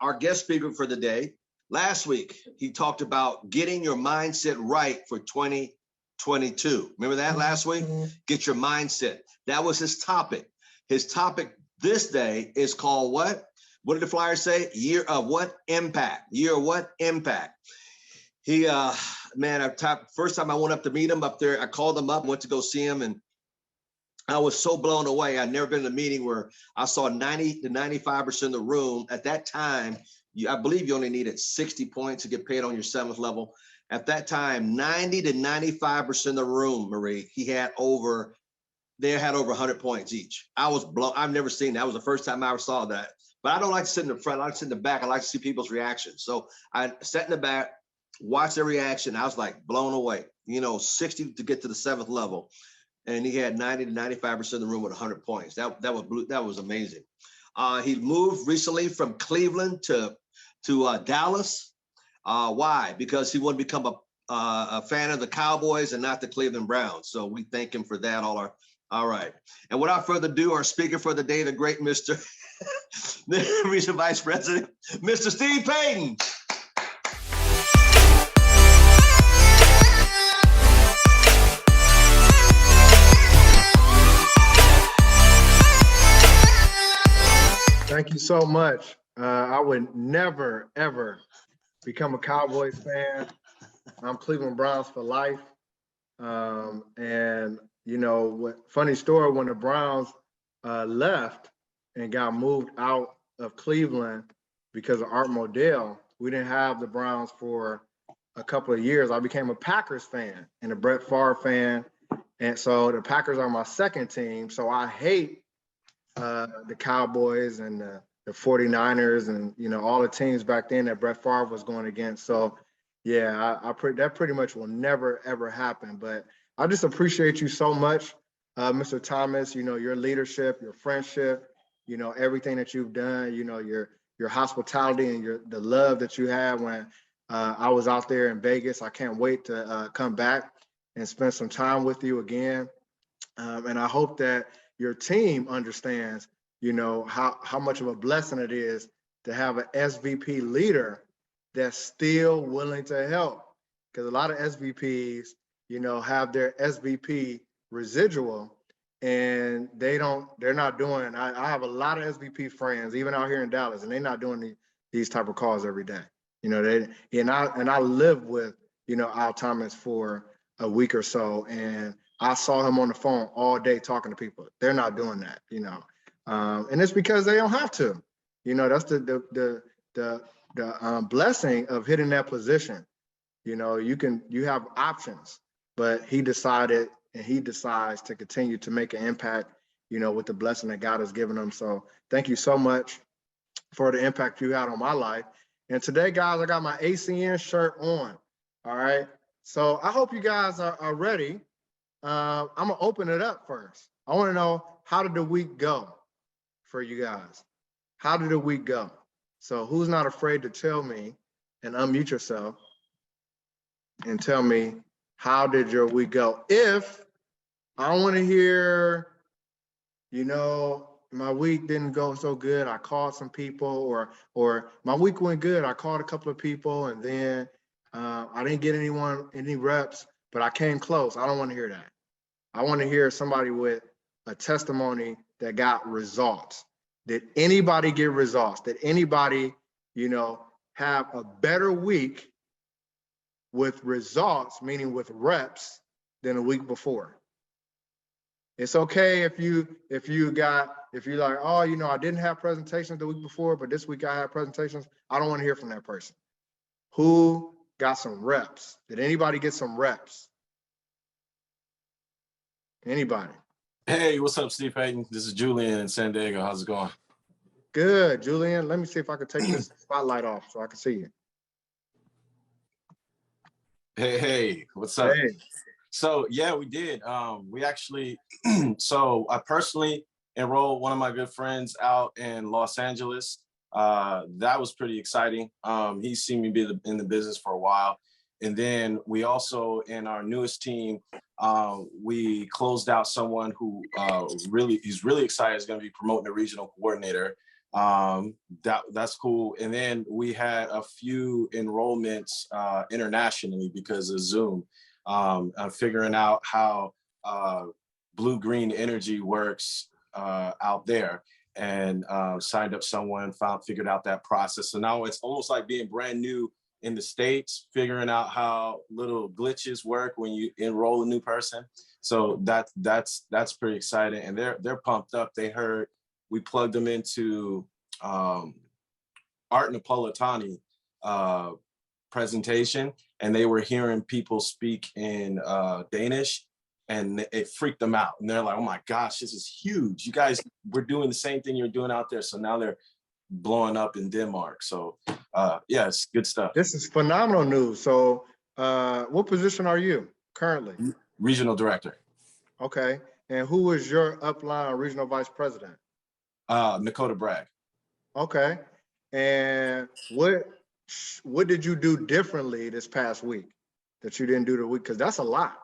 our guest speaker for the day. Last week, he talked about getting your mindset right for 2022. Remember that last week? Get your mindset. That was his topic. His topic this day is called what? What did the flyer say? Year of what? Impact. Year of what? Impact. He, man, first time I went up to meet him up there, I called him up, went to go see him, and I was so blown away. I'd never been in a meeting where I saw 90 to 95% of the room. At that time, I believe you only needed 60 points to get paid on your 7th level. At that time, 90 to 95% of the room, Marie, they had over 100 points each. I was blown. I've never seen that. That was the first time I ever saw that. But I don't like to sit in the front. I like to sit in the back. I like to see people's reactions. So I sat in the back, watched their reaction. I was like blown away. 60 to get to the 7th level. And he had 90 to 95% of the room with 100 points. That was amazing. He moved recently from Cleveland to Dallas. Why? Because he wanted to become a fan of the Cowboys and not the Cleveland Browns. So we thank him for that. All right. And without further ado, our speaker for the day, the great Mr. the Regional Vice President, Mr. Steve Payten. Thank you so much. I would never, ever become a Cowboys fan. I'm Cleveland Browns for life. And, funny story, when the Browns left and got moved out of Cleveland because of Art Modell, we didn't have the Browns for a couple of years. I became a Packers fan and a Brett Favre fan. And so the Packers are my second team. So I hate the Cowboys and the 49ers and, all the teams back then that Brett Favre was going against. So, yeah, that pretty much will never, ever happen. But I just appreciate you so much, Mr. Thomas, your leadership, your friendship, everything that you've done, your hospitality and the love that you had when I was out there in Vegas. I can't wait to come back and spend some time with you again. And I hope that your team understands, how much of a blessing it is to have an SVP leader that's still willing to help. Because a lot of SVPs, have their SVP residual and they're not doing, I have a lot of SVP friends, even out here in Dallas, and they're not doing these type of calls every day. I lived with, Al Thomas for a week or so, and I saw him on the phone all day talking to people. They're not doing that, and it's because they don't have to. That's the blessing of hitting that position. You have options, but he decided and he decides to continue to make an impact, with the blessing that God has given him. So thank you so much for the impact you had on my life. And today, guys, I got my ACN shirt on. All right. So I hope you guys are ready. I'm gonna open it up first. I want to know, how did the week go for you guys? How did the week go? So who's not afraid to tell me and unmute yourself and tell me, how did your week go? If I want to hear, my week didn't go so good, I called some people, or my week went good, I called a couple of people, and then I didn't get any reps, but I came close. I don't want to hear that. I want to hear somebody with a testimony that got results. Did anybody get results? Did anybody, have a better week with results, meaning with reps, than a week before? It's okay if you're like, oh, I didn't have presentations the week before, but this week I had presentations. I don't want to hear from that person. Who got some reps? Did anybody get some reps? Anybody? Hey, what's up, Steve Payten? This is Julian in San Diego. How's it going? Good, Julian. Let me see if I can take this spotlight off so I can see you. Hey, what's up? Hey. So yeah, we did. We actually, so I personally enrolled one of my good friends out in Los Angeles. That was pretty exciting. He's seen me be in the business for a while. And then we also, in our newest team, we closed out someone who he's really excited, is going to be promoting a regional coordinator. That's cool. And then we had a few enrollments internationally because of Zoom. Figuring out how blue green energy works out there, and signed up someone, figured out that process. So now it's almost like being brand new in the States, figuring out how little glitches work when you enroll a new person. So that's pretty exciting, and they're pumped up. They heard we plugged them into Art Napolitani presentation, and they were hearing people speak in Danish, and it freaked them out. And they're like, oh my gosh, this is huge. You guys, we're doing the same thing you're doing out there. So now they're blowing up in Denmark. So yeah, it's good stuff. This is phenomenal news. So what position are you currently? Regional director. Okay. And who is your upline regional vice president? Nakota Bragg. Okay. And what did you do differently this past week that you didn't do the week? Because that's a lot.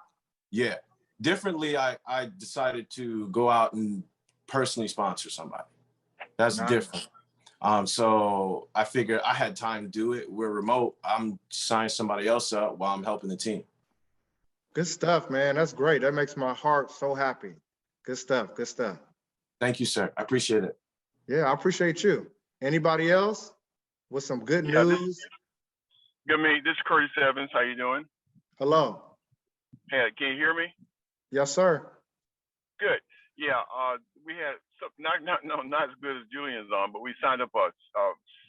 Yeah. Differently, I decided to go out and personally sponsor somebody. That's nice. Different. So I figured I had time to do it. We're remote. I'm signing somebody else up while I'm helping the team. Good stuff, man. That's great. That makes my heart so happy. Good stuff. Good stuff. Thank you, sir. I appreciate it. Yeah, I appreciate you. Anybody else with some good news? This is Curtis Evans. How you doing? Hello. Hey, can you hear me? Yes, sir. Good. Yeah, we had not as good as Julian's on, but we signed up a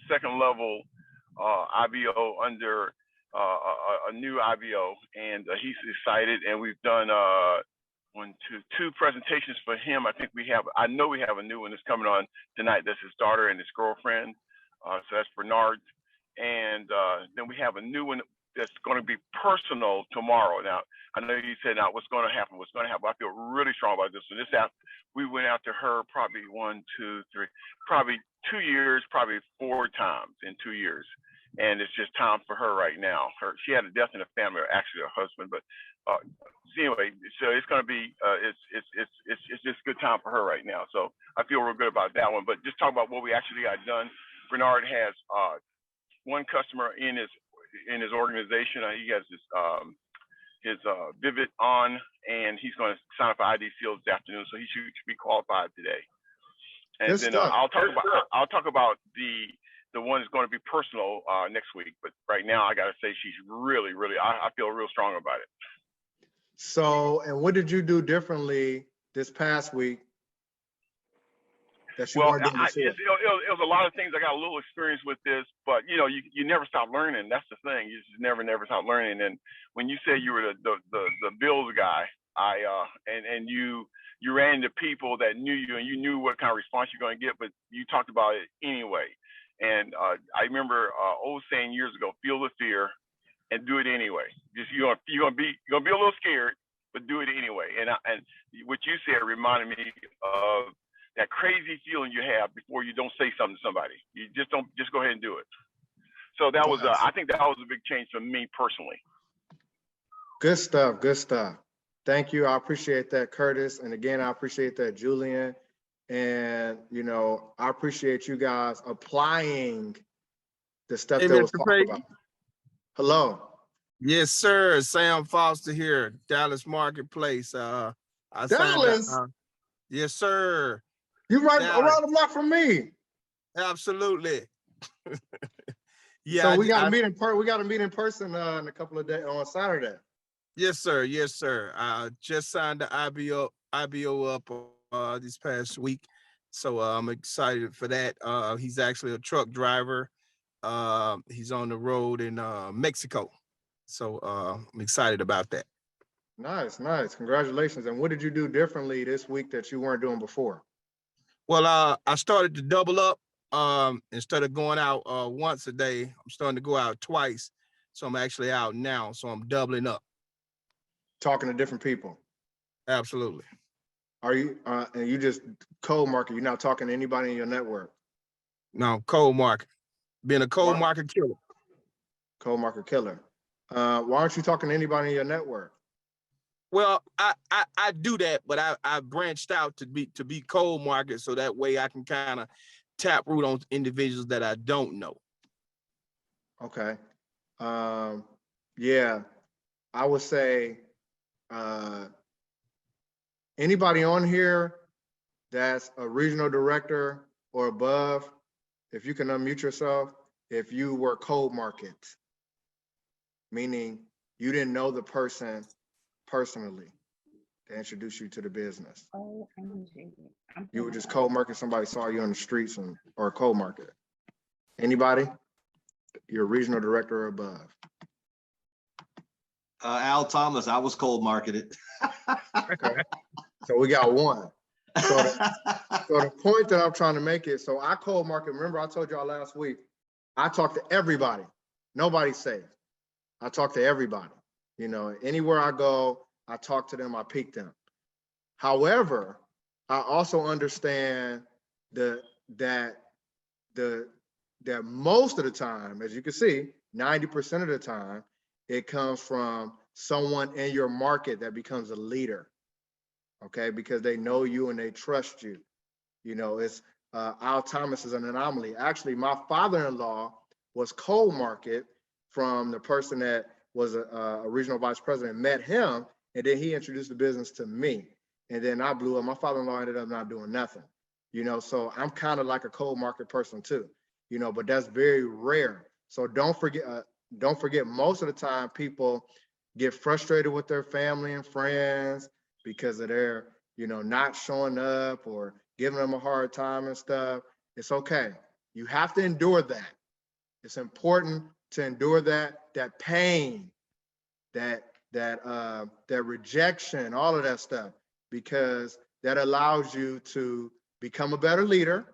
second level IBO under a new IBO, and he's excited. And we've done two presentations for him. I know we have a new one that's coming on tonight. That's his daughter and his girlfriend. So that's Bernard. And then we have a new one that's going to be personal tomorrow. Now, I know you said, now what's going to happen? I feel really strong about this. So this app, we went out to her probably 2 years, probably 4 times in 2 years. And it's just time for her right now. She had a death in the family, or actually her husband, but anyway, so it's going to be, it's just good time for her right now. So I feel real good about that one. But just talk about what we actually got done. Bernard has one customer in his organization. He has his Vivid on, and he's going to sign up for ID Seal this afternoon, so he should be qualified today. And then I'll talk about the one that's going to be personal next week. But right now, I got to say she's really, I feel real strong about it. So, and what did you do differently this past week that you weren't doing before? It was a lot of things. I got a little experience with this, but you never stop learning. That's the thing. You just never stop learning. And when you say you were the Bills guy, and you ran into people that knew you, and you knew what kind of response you're going to get, but you talked about it anyway. And I remember old saying years ago, feel the fear and do it anyway. Just you're gonna be a little scared, but do it anyway. And what you said reminded me of that crazy feeling you have before you don't say something to somebody. You just go ahead and do it. So that was I think that was a big change for me personally. Good stuff. Good stuff. Thank you. I appreciate that, Curtis. And again, I appreciate that, Julian. And, I appreciate you guys applying the stuff that was talked about. Hello. Yes, sir. Sam Foster here, Dallas Marketplace. Dallas? Yes, sir. You right around the block from me. Absolutely. Yeah. So we got to meet in person in a couple of days on Saturday. Yes, sir. Yes, sir. I just signed the IBO up this past week, so I'm excited for that. He's actually a truck driver. He's on the road in Mexico, so I'm excited about that. Nice. Congratulations. And what did you do differently this week that you weren't doing before? Well, I started to double up. Instead of going out once a day, I'm starting to go out twice. So I'm actually out now. So I'm doubling up. Talking to different people. Absolutely. Are you, and you just cold market, you're not talking to anybody in your network? No, cold market. Being a cold market killer. Cold market killer. Why aren't you talking to anybody in your network? Well, I do that, but I branched out to be cold market, so that way I can kind of tap root on individuals that I don't know. Okay. Yeah, I would say anybody on here that's a regional director or above, if you can unmute yourself, if you were cold market, meaning you didn't know the person personally to introduce you to the business. You were just cold market, somebody saw you on the streets or cold market. Anybody? You're a regional director or above. Al Thomas, I was cold marketed. Okay. So we got one. So the point that I'm trying to make is, so I cold market, remember I told y'all last week, I talk to everybody. Nobody's safe. I talk to everybody. You know, anywhere I go, I talk to them, I peek them. However, I also understand that most of the time, as you can see, 90% of the time, it comes from someone in your market that becomes a leader. Okay, because they know you and they trust you. You know, it's Al Thomas is an anomaly. Actually, my father-in-law was cold market from the person that was a regional vice president, met him, and then he introduced the business to me. And then I blew up. My father-in-law ended up not doing nothing. You know, so I'm kind of like a cold market person too, you know, but that's very rare. So don't forget, most of the time people get frustrated with their family and friends because of their, you know, not showing up or giving them a hard time and stuff. It's okay. You have to endure that. It's important to endure that pain, that rejection, all of that stuff, because that allows you to become a better leader,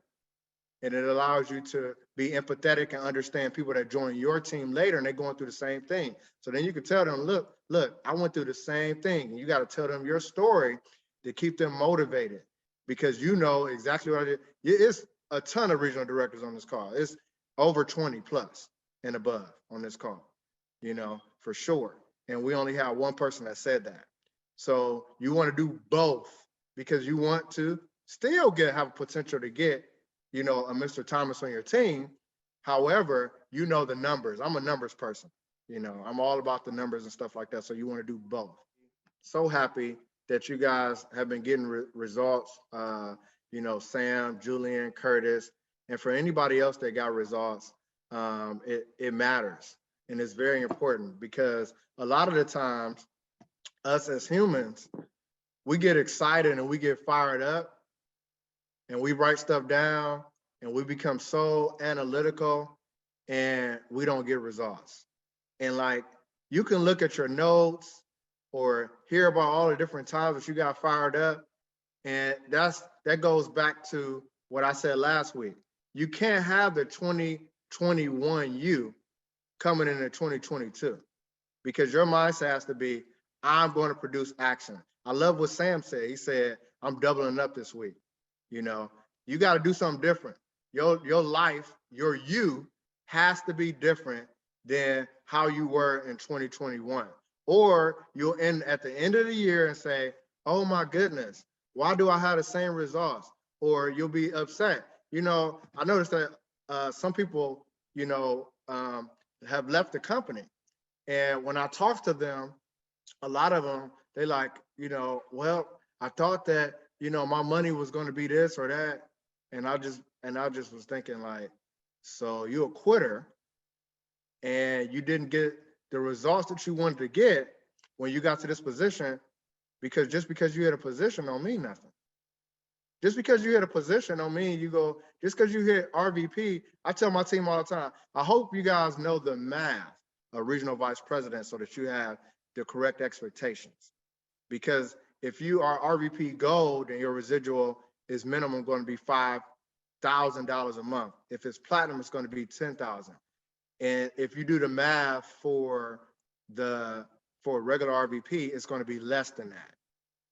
and it allows you to be empathetic and understand people that join your team later and they're going through the same thing. So then you can tell them, look, I went through the same thing. And you got to tell them your story to keep them motivated, because you know exactly what I did. It's a ton of regional directors on this call. It's over 20 plus and above on this call, you know, for sure. And we only have one person that said that. So you want to do both, because you want to still have potential to get, you know, a Mr. Thomas on your team. However, you know the numbers. I'm a numbers person. You know, I'm all about the numbers and stuff like that. So you want to do both. So happy that you guys have been getting results. You know, Sam, Julian, Curtis, and for anybody else that got results, it matters. And it's very important, because a lot of the times us as humans, we get excited and we get fired up and we write stuff down and we become so analytical and we don't get results. And like, you can look at your notes or hear about all the different times that you got fired up. And that goes back to what I said last week. You can't have the 2021 you coming into 2022, because your mindset has to be, I'm going to produce action. I love what Sam said. He said, I'm doubling up this week. You know, you got to do something different. Your life, your you has to be different than how you were in 2021. Or you'll end at the end of the year and say, oh my goodness, why do I have the same results? Or you'll be upset. You know, I noticed that some people, you know, have left the company. And when I talk to them, a lot of them, they like, you know, well, I thought that, you know, my money was going to be this or that. And I just was thinking like, so you're a quitter and you didn't get the results that you wanted to get when you got to this position, because just because you had a position don't mean nothing. Just because you hit a position don't mean you go, just because you hit RVP, I tell my team all the time, I hope you guys know the math of regional vice president so that you have the correct expectations. Because if you are RVP gold and your residual is minimum going to be $5,000 a month. If it's platinum, it's going to be $10,000. And if you do the math for regular RVP, it's going to be less than that.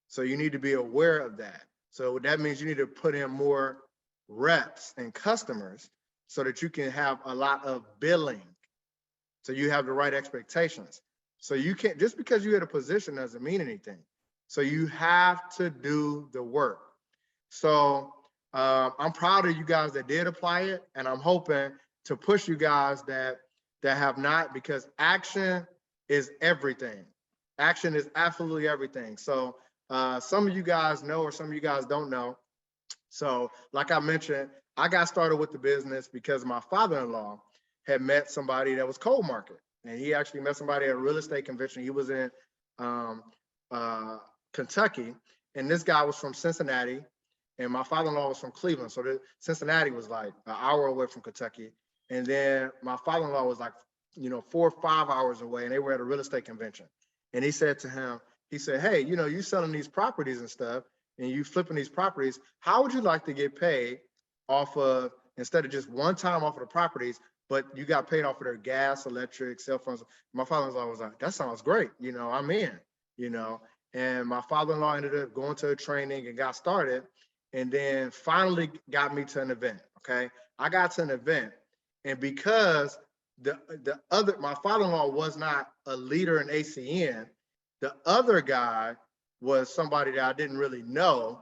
So you need to be aware of that. So that means you need to put in more reps and customers so that you can have a lot of billing. So you have the right expectations. So you can't, just because you hit a position doesn't mean anything. So you have to do the work. So I'm proud of you guys that did apply it, and I'm hoping to push you guys that have not, because action is everything. Action is absolutely everything. So some of you guys know, or some of you guys don't know. So like I mentioned, I got started with the business because my father-in-law had met somebody that was cold market, and he actually met somebody at a real estate convention. He was in Kentucky, and this guy was from Cincinnati, and my father-in-law was from Cleveland. So Cincinnati was like an hour away from Kentucky, and then my father-in-law was like, 4 or 5 hours away, and they were at a real estate convention. And he said to him, he said, hey, you selling these properties and stuff, and you flipping these properties, how would you like to get paid off of, instead of just one time off of the properties, but you got paid off of their gas, electric, cell phones? My father-in-law was like, that sounds great. I'm in, and my father-in-law ended up going to a training and got started, and then finally got me to an event. Okay. I got to an event, and because my father-in-law was not a leader in ACN, the other guy was somebody that I didn't really know.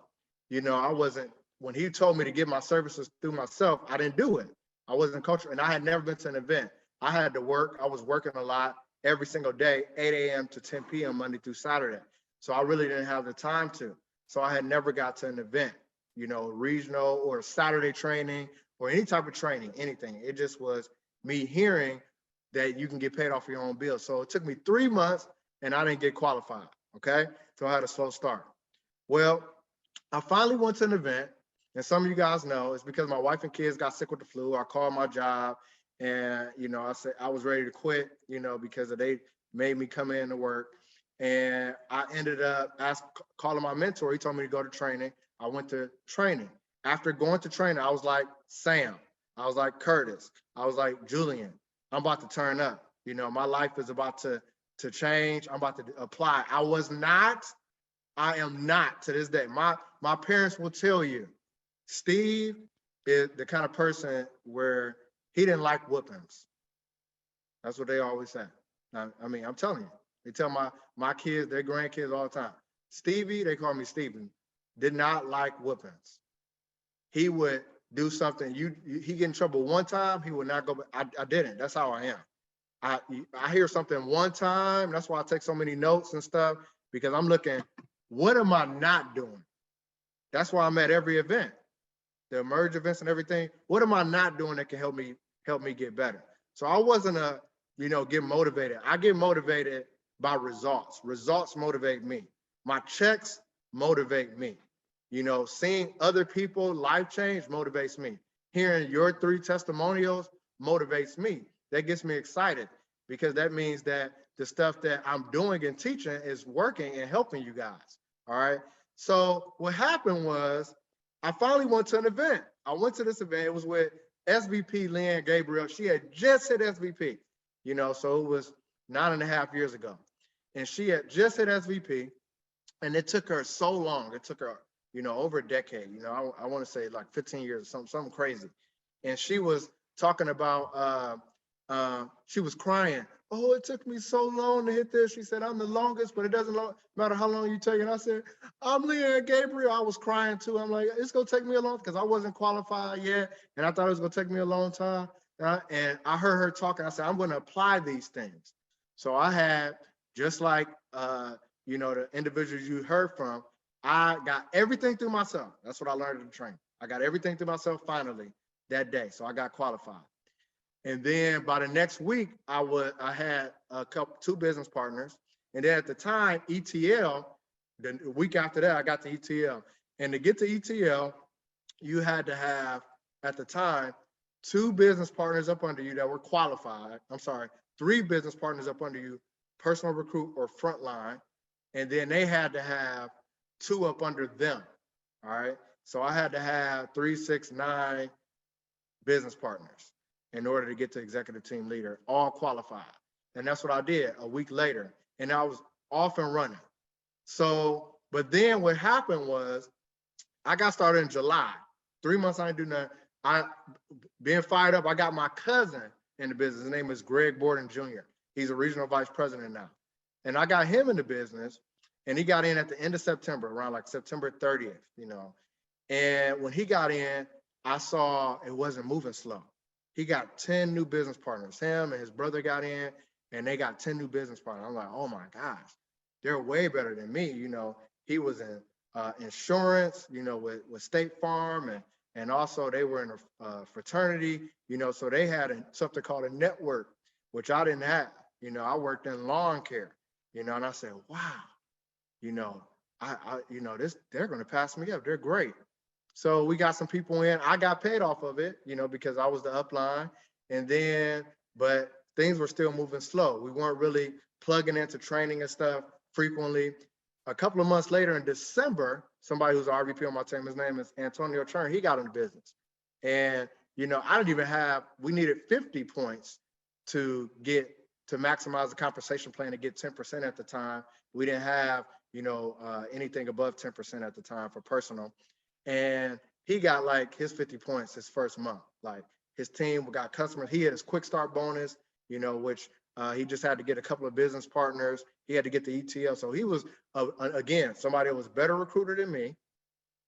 I wasn't, when he told me to get my services through myself, I didn't do it. I wasn't coaching, and I had never been to an event. I had to work. I was working a lot every single day, 8 a.m. to 10 p.m. Monday through Saturday. So I really didn't have the time to. So I had never got to an event, regional or Saturday training or any type of training, anything. It just was me hearing that you can get paid off your own bills. So it took me 3 months and I didn't get qualified. Okay. So I had a slow start. Well, I finally went to an event, and some of you guys know it's because my wife and kids got sick with the flu. I called my job, and I said I was ready to quit, because they made me come in to work. And I ended up calling my mentor. He told me to go to training. I went to training. After going to training, I was like Sam. I was like Curtis. I was like Julian. I'm about to turn up. My life is about to change. I'm about to apply. I am not to this day. My parents will tell you, Steve is the kind of person where he didn't like whoopings. That's what they always say. I'm telling you. They tell my kids, their grandkids all the time. Stevie, they call me Steven, did not like whoopings. He would do something. He get in trouble one time, he would not go back. I didn't. That's how I am. I hear something one time. That's why I take so many notes and stuff, because I'm looking, what am I not doing? That's why I'm at every event, the emerge events and everything. What am I not doing that can help me get better? So I wasn't get motivated. I get motivated by results. Results motivate me. My checks motivate me. Seeing other people life change motivates me. Hearing your 3 testimonials motivates me. That gets me excited, because that means that the stuff that I'm doing and teaching is working and helping you guys. All right. So what happened was I finally went to an event. I went to this event. It was with SVP Leanne Gabriel. She had just hit SVP, so it was 9.5 years ago. And she had just hit SVP, and it took her so long. It took her, over a decade. I want to say like 15 years, something crazy. And she was talking about, she was crying. Oh, it took me so long to hit this. She said, I'm the longest, but it doesn't matter how long you take. And I said, I'm Leanne Gabriel. I was crying too. I'm like, it's going to take me a long, because I wasn't qualified yet. And I thought it was going to take me a long time. And I heard her talking. I said, I'm going to apply these things. So I had, just like, the individuals you heard from, I got everything through myself. That's what I learned in the training. I got everything through myself finally that day. So I got qualified. And then by the next week, I had 2 business partners. And then at the time, ETL, the week after that, I got to ETL. And to get to ETL, you had to have, at the time, 2 business partners up under you that were qualified. I'm sorry, 3 business partners up under you, personal recruit or frontline. And then they had to have 2 up under them. All right. So I had to have 3, 6, 9 business partners in order to get to executive team leader, all qualified. And that's what I did a week later. And I was off and running. So, but then what happened was I got started in July. 3 months, I didn't do nothing. I being fired up, I got my cousin in the business. His name is Greg Borden Jr. He's a regional vice president now. And I got him in the business, and he got in at the end of September, around like September 30th, And when he got in, I saw it wasn't moving slow. He got 10 new business partners. Him and his brother got in, and they got 10 new business partners. I'm like, oh my gosh, they're way better than me. You know, he was in insurance, you know, with State Farm, and also they were in a fraternity, you know, so they had something called a network, which I didn't have. You know, I worked in lawn care, you know, and I said, wow, you know, you know, they're going to pass me up. They're great. So we got some people in. I got paid off of it, you know, because I was the upline. And then, but things were still moving slow. We weren't really plugging into training and stuff frequently. A couple of months later in December, somebody who's an RVP on my team, his name is Antonio Churn, he got into business. And, you know, I didn't even have, we needed 50 points to maximize the compensation plan to get 10% at the time. We didn't have, you know, anything above 10% at the time for personal. And he got like his 50 points his first month. Like his team got customers. He had his quick start bonus, you know, which he just had to get a couple of business partners. He had to get the ETL. So he was, again, somebody that was better recruiter than me.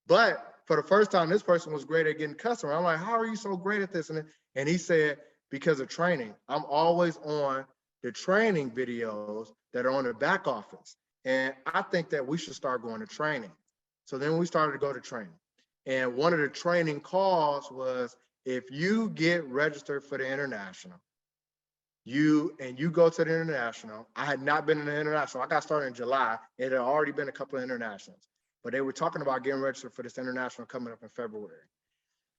But for the first time, this person was great at getting customers. I'm like, how are you so great at this? And he said, because of training. I'm always on the training videos that are on the back office. And I think that we should start going to training. So then we started to go to training. And one of the training calls was, if you get registered for the international, you go to the international. I had not been in the international. I got started in July. It had already been a couple of internationals, but they were talking about getting registered for this international coming up in February.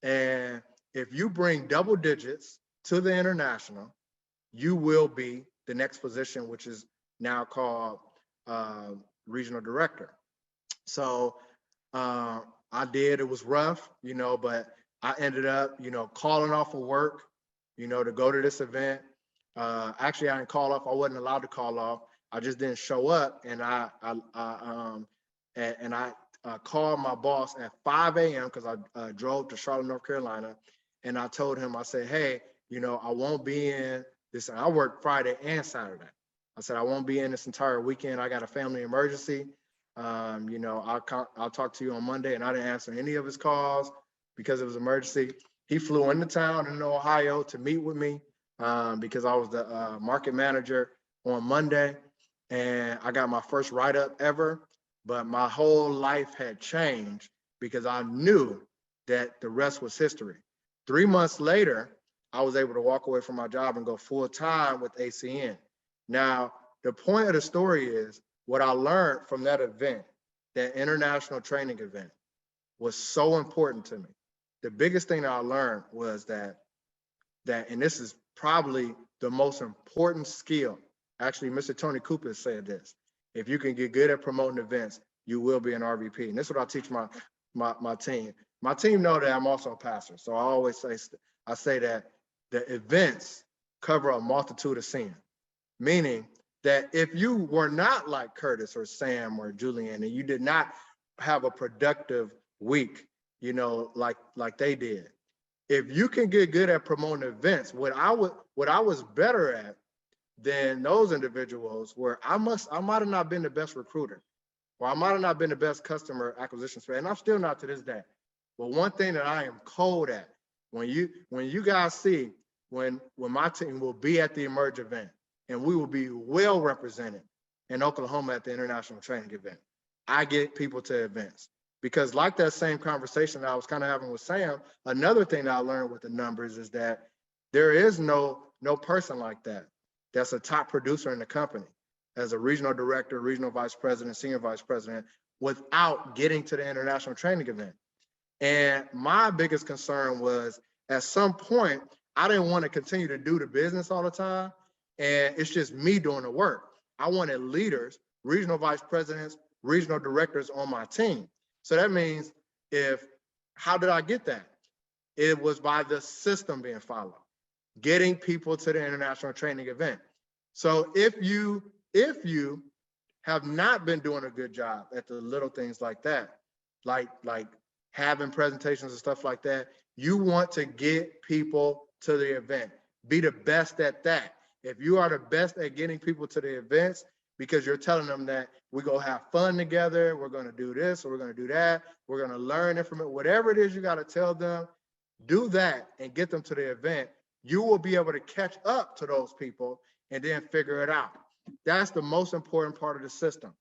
And if you bring double digits to the international, you will be the next position, which is now called regional director. So I did, it was rough, you know, but I ended up, you know, calling off of work, you know, to go to this event. Actually, I didn't call off. I wasn't allowed to call off. I just didn't show up. And I called my boss at 5 a.m. because I drove to Charlotte, North Carolina. And I told him, I said, hey, you know, I won't be in this. I work Friday and Saturday. I said, I won't be in this entire weekend. I got a family emergency. You know, I'll talk to you on Monday. And I didn't answer any of his calls because it was an emergency. He flew into town in Ohio to meet with me because I was the market manager on Monday. And I got my first write-up ever, but my whole life had changed because I knew that the rest was history. 3 months later, I was able to walk away from my job and go full-time with ACN. Now, the point of the story is, what I learned from that event, that international training event, was so important to me. The biggest thing that I learned was that, and this is probably the most important skill. Actually, Mr. Tony Cooper said this: if you can get good at promoting events, you will be an RVP. And this is what I teach my team. My team know that I'm also a pastor. So I always say that the events cover a multitude of sin, meaning that if you were not like Curtis or Sam or Julian, and you did not have a productive week, you know, like they did, if you can get good at promoting events, what I was better at than those individuals, where I might have not been the best recruiter, or I might have not been the best customer acquisition strategist, and I'm still not to this day. But one thing that I am cold at, when you guys see when my team will be at the Emerge event, and we will be well represented in Oklahoma at the international training event, I get people to events. Because like that same conversation that I was kind of having with Sam, another thing that I learned with the numbers is that there is no person like that that's a top producer in the company as a regional director, regional vice president, senior vice president, without getting to the international training event. And my biggest concern was, at some point, I didn't want to continue to do the business all the time, and it's just me doing the work. I wanted leaders, regional vice presidents, regional directors on my team. So that means, how did I get that? It was by the system being followed, getting people to the international training event. So if you have not been doing a good job at the little things like that, like having presentations and stuff like that, you want to get people to the event. Be the best at that. If you are the best at getting people to the events, because you're telling them that we're going to have fun together. We're going to do this, or we're going to do that. We're going to learn information, whatever it is you got to tell them, do that and get them to the event. You will be able to catch up to those people and then figure it out. That's the most important part of the system.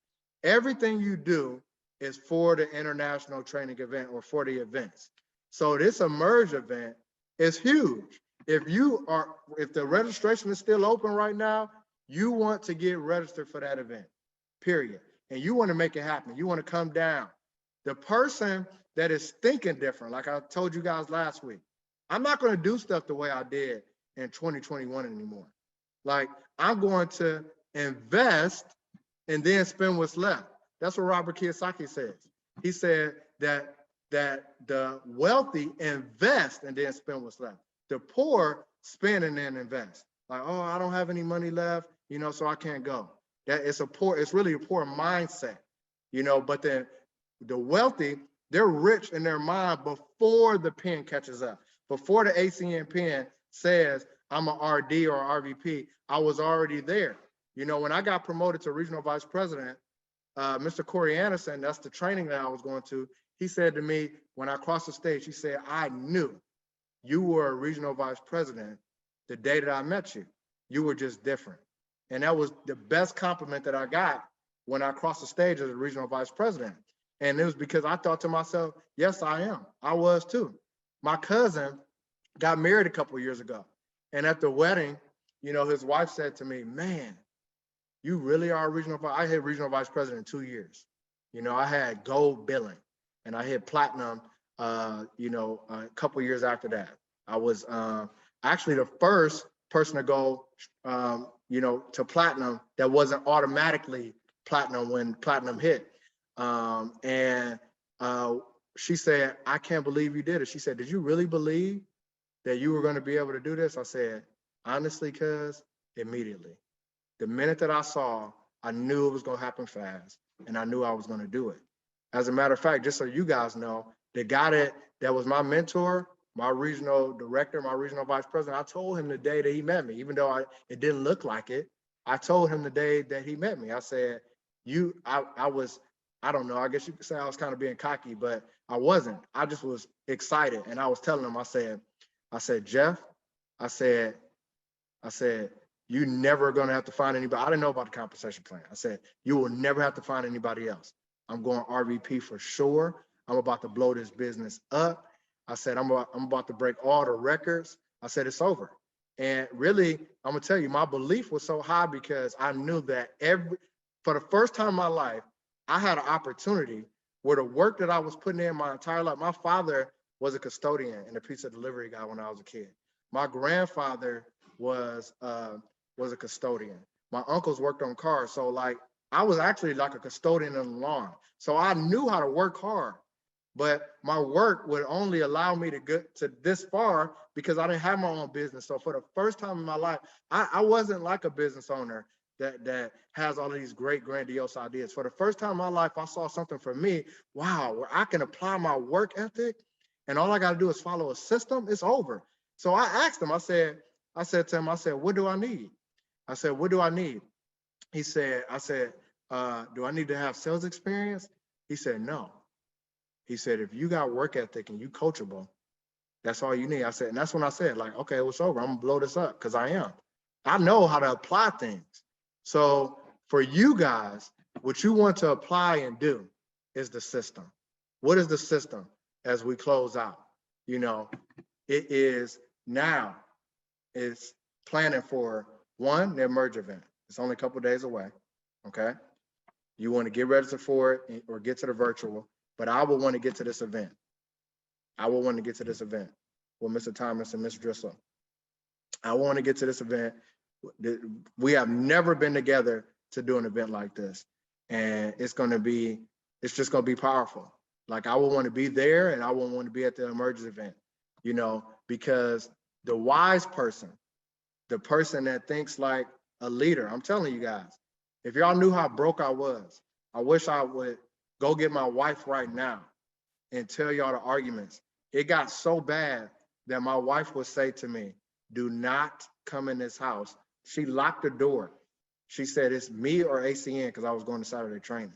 Everything you do is for the international training event or for the events. So this Emerge event is huge. If the registration is still open right now, you want to get registered for that event, period. And you want to make it happen. You want to come down. The person that is thinking different, like I told you guys last week, I'm not going to do stuff the way I did in 2021 anymore. Like, I'm going to invest and then spend what's left. That's what Robert Kiyosaki says. He said that the wealthy invest and then spend what's left. The poor spend and then invest. Like, oh, I don't have any money left, so I can't go. It's really a poor mindset, but then the wealthy, they're rich in their mind before the pen catches up. Before the ACN pen says, I'm an RD or RVP, I was already there. When I got promoted to regional vice president, Mr. Corey Anderson, that's the training that I was going to, he said to me, when I crossed the stage, he said, I knew you were a regional vice president the day that I met you. You were just different. And that was the best compliment that I got when I crossed the stage as a regional vice president. And it was because I thought to myself, yes, I am. I was too. My cousin got married a couple of years ago. And at the wedding, his wife said to me, man, you really are a regional vice. I hit regional vice president in 2 years. I had gold billing and I hit platinum, a couple of years after that. I was actually the first person to go, to platinum that wasn't automatically platinum when platinum hit. She said, I can't believe you did it. She said, did you really believe that you were going to be able to do this? I said, honestly, cuz, immediately. The minute that I saw, I knew it was going to happen fast, and I knew I was going to do it. As a matter of fact, just so you guys know, the guy that was my mentor, my regional director, my regional vice president, I told him the day that he met me, even though it didn't look like it. I told him the day that he met me. I said, I don't know, I guess you could say I was kind of being cocky, but I wasn't. I just was excited. And I was telling him, I said, Jeff, I said, you never going to have to find anybody. I didn't know about the compensation plan. I said, you will never have to find anybody else. I'm going RVP for sure. I'm about to blow this business up. I said, I'm about to break all the records. I said, it's over. And really, I'm going to tell you, my belief was so high because I knew that for the first time in my life, I had an opportunity where the work that I was putting in my entire life, my father was a custodian and a pizza delivery guy when I was a kid. My grandfather was a custodian. My uncles worked on cars. So like, I was actually like a custodian in the lawn. So I knew how to work hard, but my work would only allow me to get to this far because I didn't have my own business. So for the first time in my life, I wasn't like a business owner that has all of these great grandiose ideas. For the first time in my life, I saw something for me, wow, where I can apply my work ethic and all I got to do is follow a system. It's over. So I asked him, I said to him, what do I need? I said, what do I need? I said, do I need to have sales experience? He said, no. He said, if you got work ethic and you coachable, that's all you need. I said, and that's when I said, like, okay, it's over. I'm gonna blow this up because I am. I know how to apply things. So for you guys, what you want to apply and do is the system. What is the system as we close out? It is now, it's planning for one, the Emerge event. It's only a couple of days away, okay? You want to get registered for it or get to the virtual, but I will want to get to this event. I will want to get to this event with Mr. Thomas and Ms. Driscoll. I want to get to this event. We have never been together to do an event like this. And it's just going to be powerful. Like, I will want to be there and I will want to be at the Emerge event, because the wise person, the person that thinks like a leader, I'm telling you guys, if y'all knew how broke I was, I wish I would go get my wife right now and tell y'all the arguments. It got so bad that my wife would say to me, do not come in this house. She locked the door She said, it's me or ACN, because I was going to Saturday training.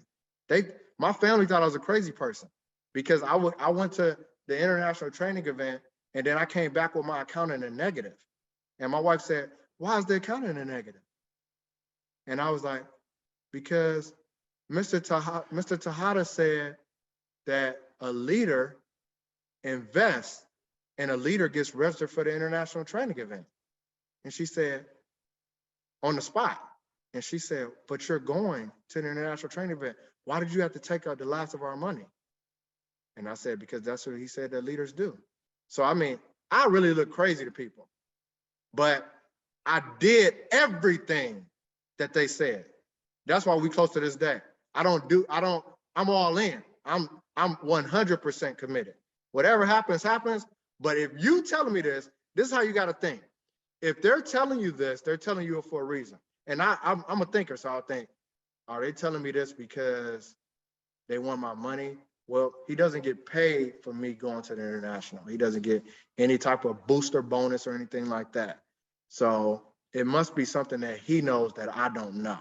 My family thought I was a crazy person, because I went to the international training event, and then I came back with my account in a negative. And my wife said, why is the account in a negative? And I was like, because Mr. Tejada said that a leader invests and a leader gets registered for the international training event. And she said, on the spot. And she said, but you're going to the international training event. Why did you have to take out the last of our money? And I said, because that's what he said that leaders do. So, I mean, I really look crazy to people, but I did everything that they said. That's why we close to this day. I'm all in. I'm 100% committed. Whatever happens, happens. But if you telling me this is how you got to think. If they're telling you this, they're telling you it for a reason. And I'm a thinker, so I'll think, are they telling me this because they want my money? Well, he doesn't get paid for me going to the international. He doesn't get any type of booster bonus or anything like that. So it must be something that he knows that I don't know.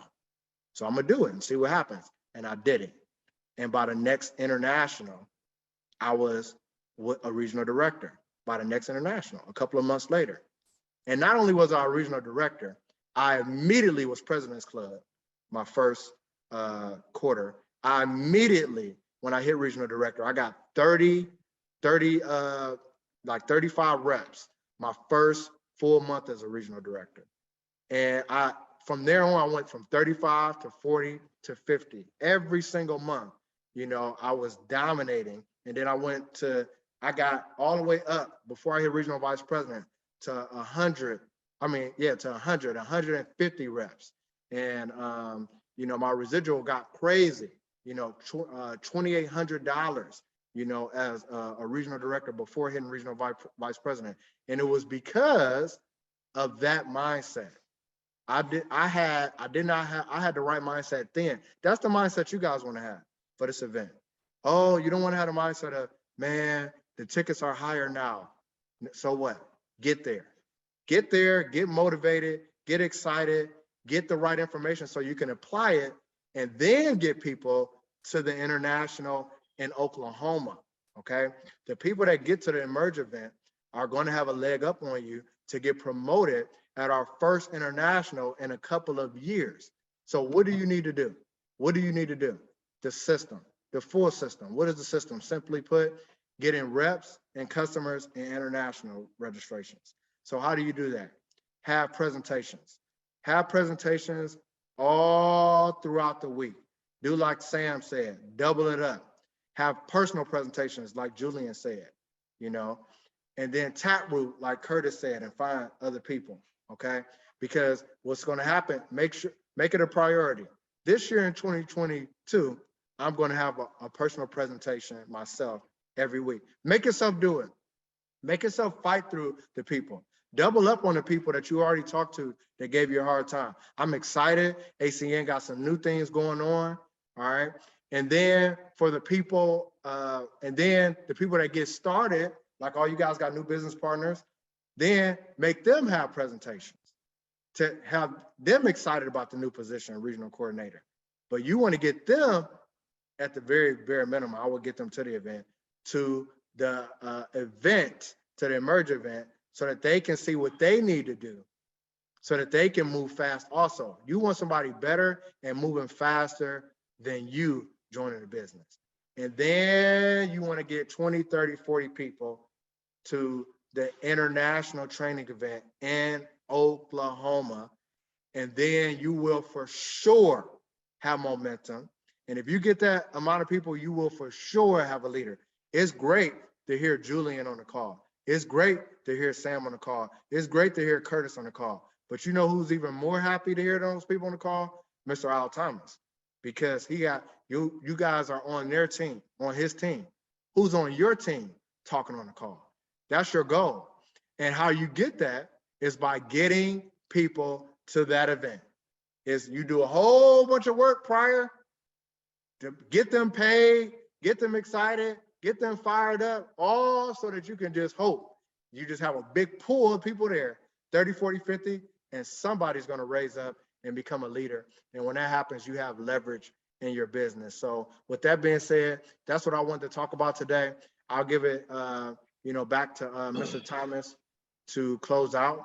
So I'm gonna do it and see what happens. And I did it. And by the next international, I was a regional director. By the next international, a couple of months later. And not only was I a regional director, I immediately was President's Club my first quarter. I immediately, when I hit regional director, I got 35 reps my first full month as a regional director. And from there on, I went from 35 to 40 to 50 every single month. You know, I was dominating. And then I got all the way up before I hit regional vice president to 150 reps. And, you know, my residual got crazy, you know, $2,800, you know, as a regional director before hitting regional vice president. And it was because of that mindset. I had the right mindset then. That's the mindset you guys want to have for this event. Oh, you don't want to have the mindset of, man, the tickets are higher now. So what? Get there, get motivated, get excited, get the right information so you can apply it, and then get people to the international in Oklahoma, okay? The people that get to the Emerge event are going to have a leg up on you to get promoted at our first international in a couple of years. So what do you need to do? What do you need to do? The system, the full system. What is the system? Simply put, getting reps and customers and international registrations. So how do you do that? Have presentations. Have presentations all throughout the week. Do like Sam said, double it up. Have personal presentations like Julian said, you know, and then taproot like Curtis said and find other people, okay? Because what's gonna happen, make it a priority. This year in 2022, I'm gonna have a personal presentation myself every week. Make yourself do it. Make yourself fight through the people. Double up on the people that you already talked to that gave you a hard time. I'm excited. ACN got some new things going on, all right? And then for the people, that get started, like all you guys got new business partners, then make them have presentations to have them excited about the new position, regional coordinator. But you want to get them at the very bare minimum. I will get them to the event, to the to the Emerge event, so that they can see what they need to do, so that they can move fast also. You want somebody better and moving faster than you joining the business. And then you want to get 20, 30, 40 people to the international training event in Oklahoma. And then you will for sure have momentum. And if you get that amount of people, you will for sure have a leader. It's great to hear Julian on the call. It's great to hear Sam on the call. It's great to hear Curtis on the call. But you know who's even more happy to hear those people on the call? Mr. Al Thomas, because he got you guys are on their team, on his team. Who's on your team talking on the call? That's your goal. And how you get that is by getting people to that event. Is you do a whole bunch of work prior to get them paid, get them excited, get them fired up, all so that you can just hope. You just have a big pool of people there, 30, 40, 50, and somebody's going to raise up and become a leader. And when that happens, you have leverage in your business. So with that being said, that's what I wanted to talk about today. I'll give it, back to Mr. Thomas to close out.